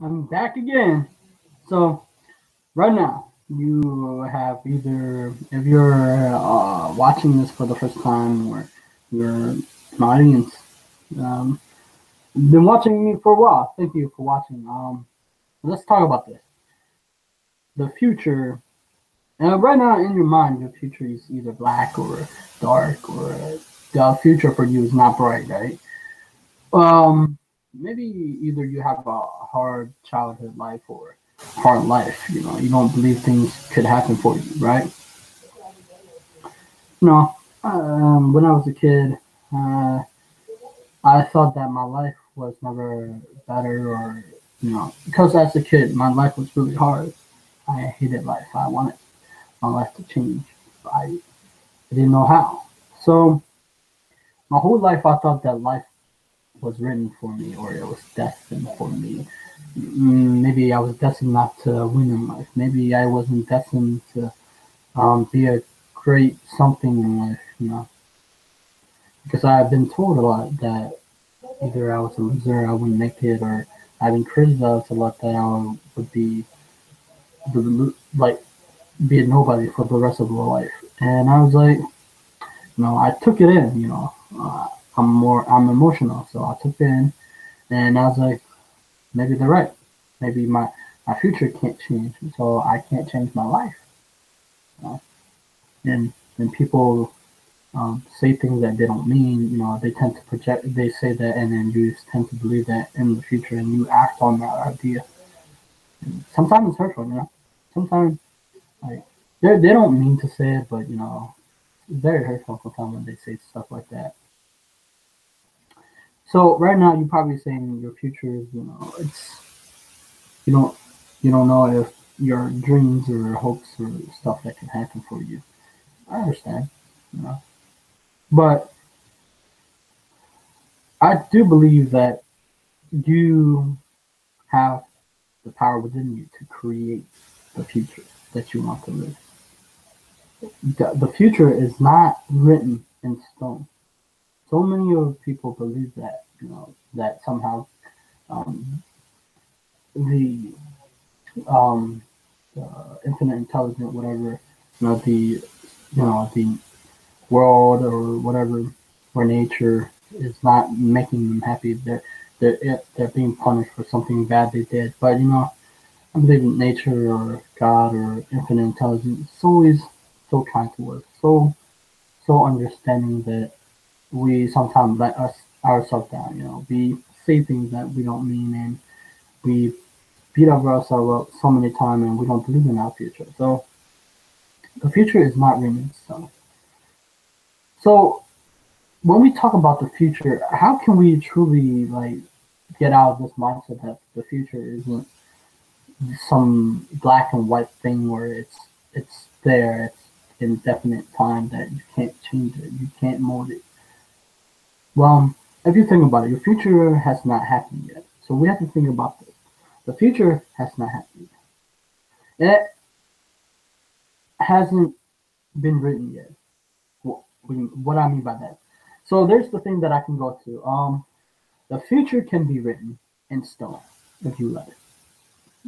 I'm back again. So right now, you have either if you're watching this for the first time or you're an audience, um, been watching me for a while. Thank you for watching. Let's talk about this. The future. Right now, in your mind, your future is either black or dark, or the future for you is not bright, right? Maybe either you have a hard childhood life or hard life. You don't believe things could happen for you, right? When I was a kid, uh, I thought that my life was never better, or because as a kid, my life was really hard. I hated life. I wanted my life to change. I didn't know how. So my whole life, I thought that life was written for me, or it was destined for me. Maybe I was destined not to win in life. Maybe I wasn't destined to be a great something in life, because I've been told a lot that either I was a loser, I wouldn't make it, or I've been criticized a lot that I would like be a nobody for the rest of my life. And I was like, I took it in. I'm emotional, so I took it in, and I was like, maybe they're right. Maybe my future can't change, so I can't change my life. You know? And when people say things that they don't mean, they tend to project. They say that, and then you just tend to believe that in the future, and you act on that idea. And sometimes it's hurtful, Sometimes like they don't mean to say it, but it's very hurtful sometimes when they say stuff like that. So right now, you're probably saying your future is, it's you don't you don't know if your dreams or hopes or stuff that can happen for you. I understand, you know, but I do believe that you have the power within you to create the future that you want to live. The future is not written in stone. So many of people believe that, that somehow um, the um, infinite intelligence, whatever, the world or whatever, or nature is not making them happy. They're being punished for something bad they did. But I believe in nature or God or infinite intelligence. It's always so kind to us, so understanding that we sometimes let us ourselves down. We say things that we don't mean, and we beat up ourselves up so many times, and we don't believe in our future. So the future is not written in stone. So when we talk about the future, how can we truly like get out of this mindset that the future isn't some black and white thing where it's there, it's indefinite time that you can't change it, you can't mold it. Well, if you think about it, your future has not happened yet. So we have to think about this. The future has not happened yet. It hasn't been written yet. What I mean by that. So there's the thing that I can go to. The future can be written in stone if you let it.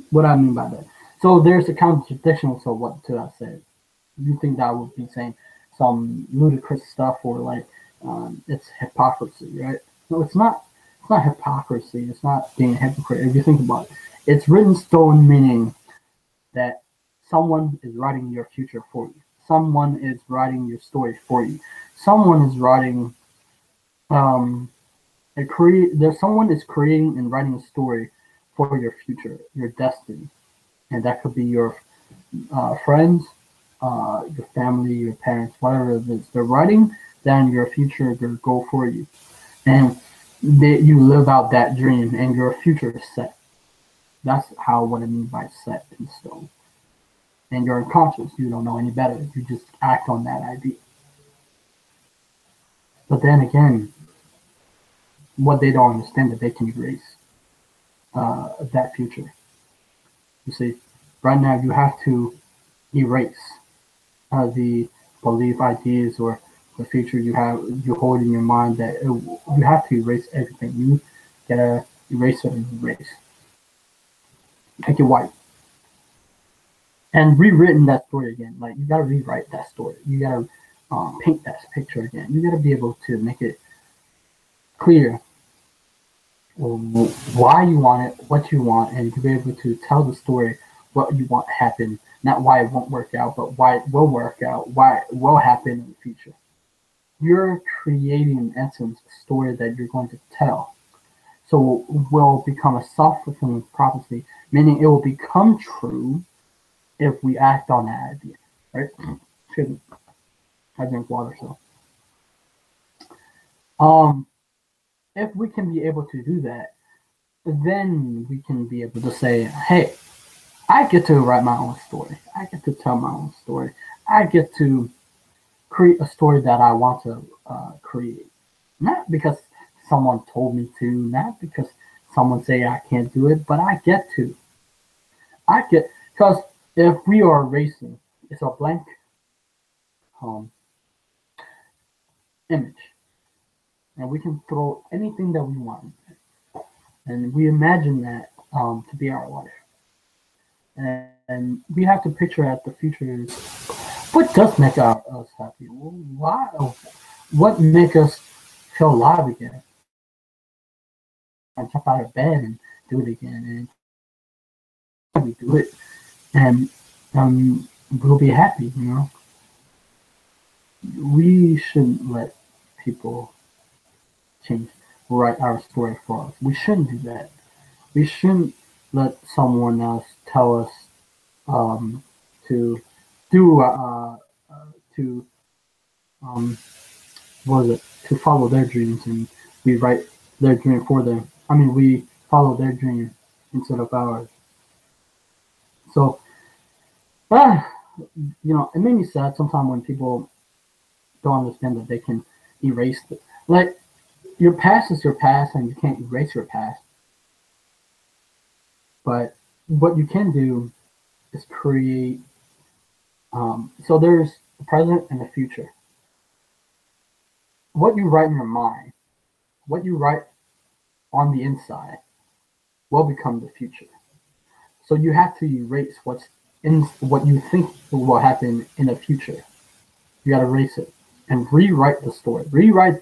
What I mean by that. So there's a contradiction to what I said. You think that I would be saying some ludicrous stuff, or like it's hypocrisy, right? No, it's not. It's not hypocrisy. It's not being a hypocrite. If you think about it, it's written stone, meaning that someone is writing your future for you. Someone is writing your story for you. Someone is writing um, there's someone is creating and writing a story for your future, your destiny, and that could be your friends, your family, your parents, whatever it is. They're writing down your future, their goal for you, and you live out that dream, and your future is set. That's how what I mean by set in stone. And you're unconscious. You don't know any better. You just act on that idea. But then again, what they don't understand that they can erase that future. You see, right now you have to erase the belief, ideas, or the future you hold in your mind. You have to erase everything. You gotta erase it and erase. make it white, and rewritten that story again. Like you gotta rewrite that story. You gotta paint that picture again. You gotta be able to make it clear why you want it, what you want, and to be able to tell the story what you want to happen, not why it won't work out, but why it will work out, why it will happen in the future. You're creating, in essence, a story that you're going to tell. So it will become a self-fulfilling prophecy, meaning it will become true if we act on that idea, right? Excuse me. I drink water, so. If we can be able to do that, then we can be able to say, hey, I get to write my own story. I get to tell my own story. I get to create a story that I want to create. Not because someone told me to, not because someone say I can't do it, but I get to. Because if we are racing, it's a blank image, and we can throw anything that we want, and we imagine that to be our life, and we have to picture that the future is what does make us happy. Why? What make us feel alive again? And jump out of bed and do it again, and we do it, and we'll be happy. You know, we shouldn't let people write our story for us. We shouldn't do that. We shouldn't let someone else tell us to do to what is it, to follow their dreams, and we write their dream for them. I mean, we follow their dream instead of ours. So, it made me sad sometimes when people don't understand that they can erase it. Like, your past is your past, and you can't erase your past. But what you can do is create. So there's the present and the future. What you write in your mind, what you write on the inside, will become the future. So you have to erase what you think will happen in the future. You got to erase it and rewrite the story. Rewrite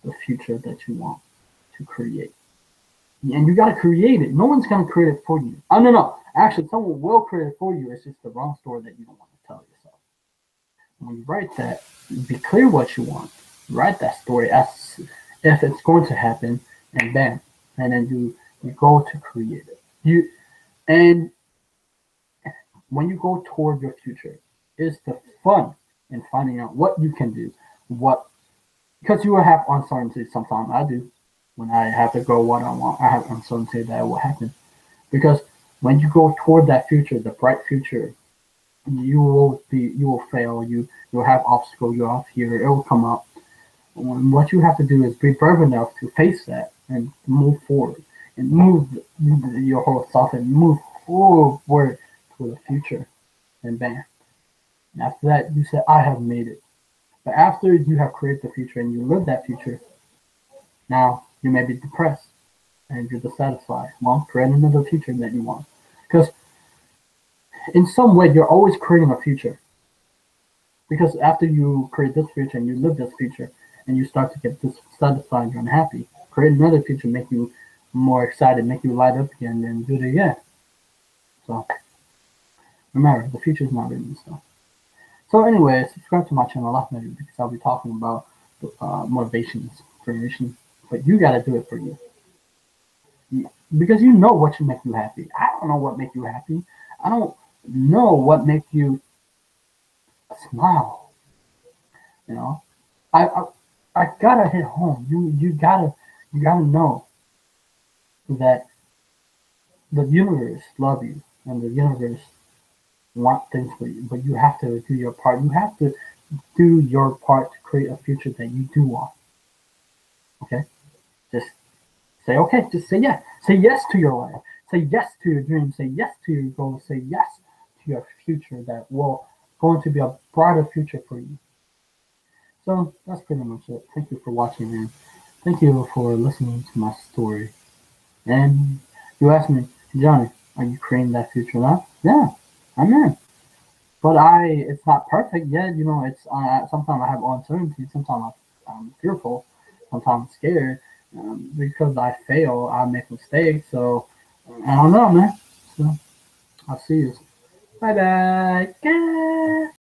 the future that you want to create. And you got to create it. No one's going to create it for you. Oh, no. Actually, someone will create it for you. It's just the wrong story that you don't want to tell yourself. When you write that, be clear what you want. Write that story as if it's going to happen, and then you go to create it. And when you go toward your future, is the fun in finding out what you can do, because you will have uncertainty sometimes. I do. When I have to go what I want, I have uncertainty that will happen. Because when you go toward that future, the bright future, you will fail, you'll have obstacles, you'll have fear, it will come up. What you have to do is be brave enough to face that and move forward and move your whole self and move forward to the future. And bam. And after that, you say, I have made it. But after you have created the future and you live that future, now you may be depressed and you're dissatisfied. Well, create another future that you want. Because in some way, you're always creating a future. Because after you create this future and you live this future and you start to get dissatisfied and unhappy, create another future, make you more excited, make you light up again, and do it again. So remember, the future is not written in stone. So anyway, subscribe to my channel, because I'll be talking about motivation, inspiration, but you got to do it for you. Because you know what should make you happy. I don't know what make you happy. I don't know what make you smile. You know, I gotta hit home. You gotta know that the universe love you and the universe want things for you, but you have to do your part. You have to do your part to create a future that you do want. Okay, just say okay. Just say yes. Say yes to your life. Say yes to your dreams. Say yes to your goals. Say yes to your future that will going to be a brighter future for you. So that's pretty much it. Thank you for watching, and thank you for listening to my story. And you asked me, Johnny, Are you creating that future now? Yeah, I'm in. But it's not perfect yet. It's sometimes I have uncertainty. Sometimes I'm fearful. Sometimes I'm scared because I fail. I make mistakes. So I don't know, man. So I'll see you. Bye bye.